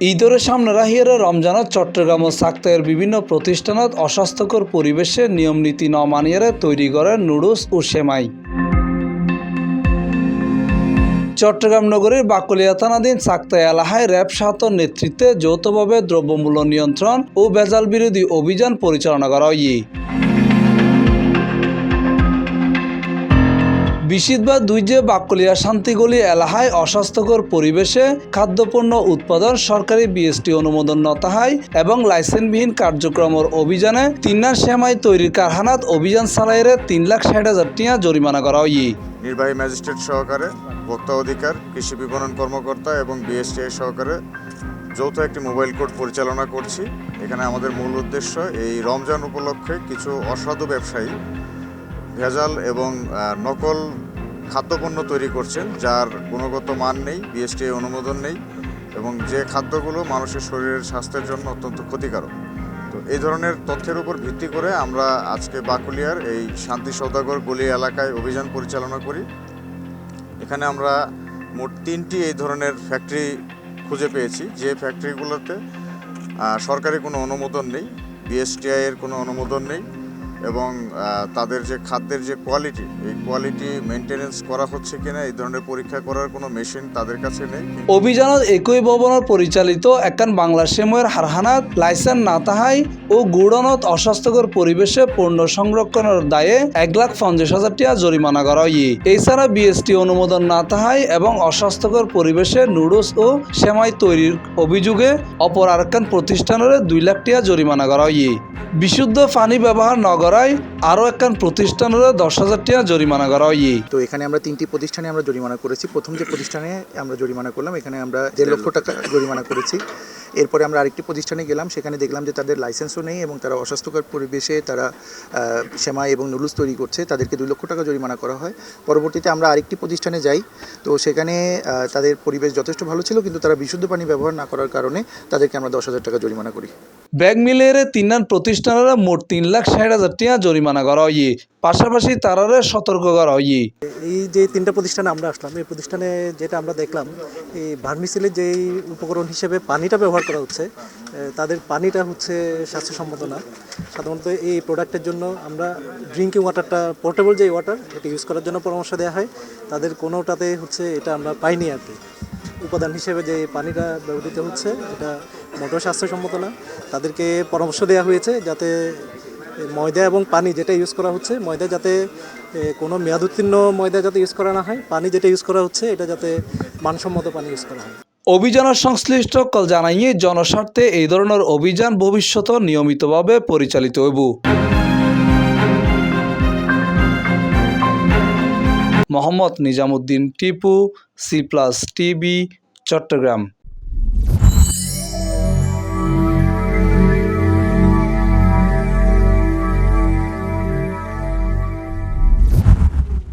ঈদের সামনে রাখিয়ে রমজানত চট্টগ্রাম ও সাক্তাইয়ের বিভিন্ন প্রতিষ্ঠানত অস্বাস্থ্যকর পরিবেশে নিয়ম নীতি ন মানিয়ে তৈরি করে নুডলস ও সেমাই। চট্টগ্রাম নগরীর বাকলিয়া থানাধীন সাক্তাই এলাকায় র্যাব সাতর নেতৃত্বে যৌথভাবে দ্রব্যমূল্য নিয়ন্ত্রণ ও ভেজাল বিরোধী অভিযান পরিচালনা করা হয়। বিশিদবার দুইজে বাকলিয়া শান্তিগলি এলাকায় অস্বাস্থ্যকর পরিবেশে খাদ্যপণ্য উৎপাদন সরকারি বিএসটি অনুমোদন নতাহাই এবং লাইসেন্সবিহীন কার্যক্রমের অভিযানে তিন্নার সেমাই তৈরির কারখানাত অভিযান চালাইরে 3,60,000 টাকা জরিমানা করা হয়। নির্বাহী ম্যাজিস্ট্রেট সহকারে ভোক্তা অধিকার, কৃষি বিপণন কর্মকর্তা এবং বিএসটিআই সহকারে যৌথ একটি মোবাইল কোর্ট পরিচালনা করছি। এখানে আমাদের মূল উদ্দেশ্য এই রমজান উপলক্ষে কিছু অসাধু ব্যবসায়ী ভেজাল এবং নকল খাদ্যপণ্য তৈরি করছেন, যার গুণগত মান নেই, বিএসটিআই অনুমোদন নেই এবং যে খাদ্যগুলো মানুষের শরীরের স্বাস্থ্যের জন্য অত্যন্ত ক্ষতিকারক। তো এই ধরনের তথ্যের উপর ভিত্তি করে আমরা আজকে বাকলিয়ার এই শান্তি সওদাগর গলি এলাকায় অভিযান পরিচালনা করি। এখানে আমরা মোট 3টি এই ধরনের ফ্যাক্টরি খুঁজে পেয়েছি, যে ফ্যাক্টরিগুলোতে সরকারি কোনো অনুমোদন নেই, বিএসটিআই এর কোনো অনুমোদন নেই এবং তাদের যে খাদ্যের যে কোয়ালিটি, এই কোয়ালিটি মেনটেনেন্স করা হচ্ছে কিনা এই ধরনের পরীক্ষা করার কোনো মেশিন তাদের কাছে নেই। অভিযানত একই ভবনত পরিচালিত একান বাংলা সেময়ের হারহানাত লাইসেন্স না তাহাই ও গুড়নত অস্বাস্থ্যকর পরিবেশে পণ্য সংরক্ষণের দায়ে 1,50,000 টাকা জরিমানা করা হয়। এছাড়া বিএসটি অনুমোদন না তাহাই এবং অস্বাস্থ্যকর পরিবেশে নুডলস ও সেমাই তৈরির অভিযোগে অপর আরেকখান প্রতিষ্ঠানের 2 লাখ টাকা জরিমানা করা হয়। বিশুদ্ধ পানি ব্যবহার ন করায় আরও একখান প্রতিষ্ঠানের 10,000 টাকা জরিমানা করা হয়। তো এখানে আমরা 3টি প্রতিষ্ঠানে আমরা জরিমানা করেছি। প্রথম যে প্রতিষ্ঠানে আমরা জরিমানা করলাম, এখানে আমরা 1.5 লক্ষ টাকা জরিমানা করেছি। এরপরে আমরা আরেকটি প্রতিষ্ঠানে গেলাম, সেখানে দেখলাম যে তাদের লাইসেন্সও নেই এবং তারা অস্বাস্থ্যকর পরিবেশে তারা সেমাই এবং নুডলস তৈরি করছে, তাদেরকে 2 লক্ষ টাকা জরিমানা করা হয়। পরবর্তীতে আমরা আরেকটি প্রতিষ্ঠানে যাই, তো সেখানে তাদের পরিবেশ যথেষ্ট ভালো ছিল, কিন্তু তারা বিশুদ্ধ পানি ব্যবহার না করার কারণে তাদেরকে আমরা 10,000 টাকা জরিমানা করি। ব্যাগ মিলিয়ে তিনান প্রতিষ্ঠানের মোট 3,60,000 টাকা জরিমানা করা হয়। পাশাপাশি তারারে সতর্ক করা হয়। এই যে 3টা প্রতিষ্ঠানে আমরা আসলাম, এই প্রতিষ্ঠানে যেটা আমরা দেখলাম, এই ভার্মিসেলের যেই উপকরণ হিসেবে পানিটা ব্যবহার করা হচ্ছে, তাদের পানিটা হচ্ছে স্বাস্থ্যসম্মত না। সাধারণত এই প্রোডাক্টের জন্য আমরা ড্রিঙ্কিং ওয়াটারটা, পোর্টেবল যে ওয়াটার, এটা ইউজ করার জন্য পরামর্শ দেওয়া হয়। তাদের কোনোটাতে হচ্ছে এটা আমরা পাইনি আর কি। উপাদান হিসেবে যে পানিটা ব্যবহৃত হচ্ছে এটা মোটেও স্বাস্থ্যসম্মত না। তাদেরকে পরামর্শ দেওয়া হয়েছে যাতে ময়দা এবং পানি যেটা ইউজ করা হচ্ছে, ময়দা যাতে কোনো মেয়াদোত্তীর্ণ ময়দা যাতে ইউজ করা না হয়, পানি যেটা ইউজ করা হচ্ছে এটা যাতে মানসম্মত পানি ইউজ করা হয়। অভিযানের সংশ্লিষ্ট কল জানাইয়ে জনস্বার্থে এই ধরনের অভিযান ভবিষ্যতে নিয়মিতভাবে পরিচালিত হইব। Mohammad Nizamuddin Tipu, C+ TV, Chittagong.